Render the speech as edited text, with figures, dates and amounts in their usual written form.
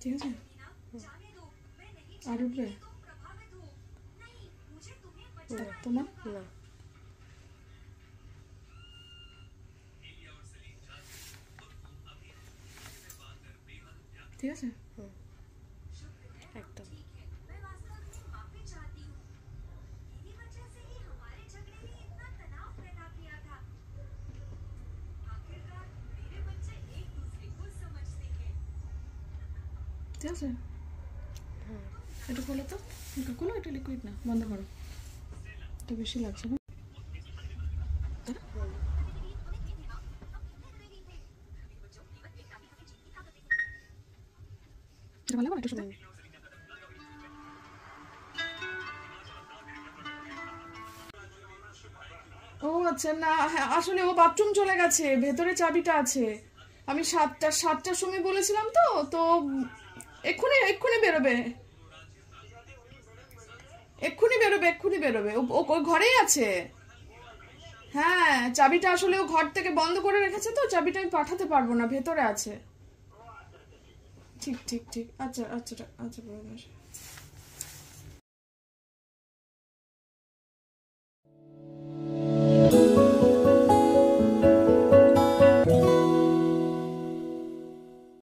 ঠিক আছে, আর উঠবে তোমার না ঠিক আছে। একদম ঠিক আছে, এটা খোলো তো, এটা খোলো, এটা লিকুইড না, বন্ধ করো, এটা বেশি লাগছে না। এটা ভালো লাগবে, এটা সাথে ও আচ্ছা, না হ্যাঁ আসলে ও বাথরুম চলে গেছে, ভেতরে চাবিটা আছে। আমি 7টার সময় বলেছিলাম তো, তো এক্ষুনি এক্ষুনি বেরোবে, এক্ষুনি বেরোবে, এক্ষুনি বেরোবে, ও ঘরেই আছে। হ্যাঁ চাবিটা আসলে ও ঘর থেকে বন্ধ করে রেখেছে, তো চাবিটা আমি পাঠাতে পারবো না, ভেতরে আছে। ঠিক ঠিক ঠিক, আচ্ছা আচ্ছা আচ্ছা।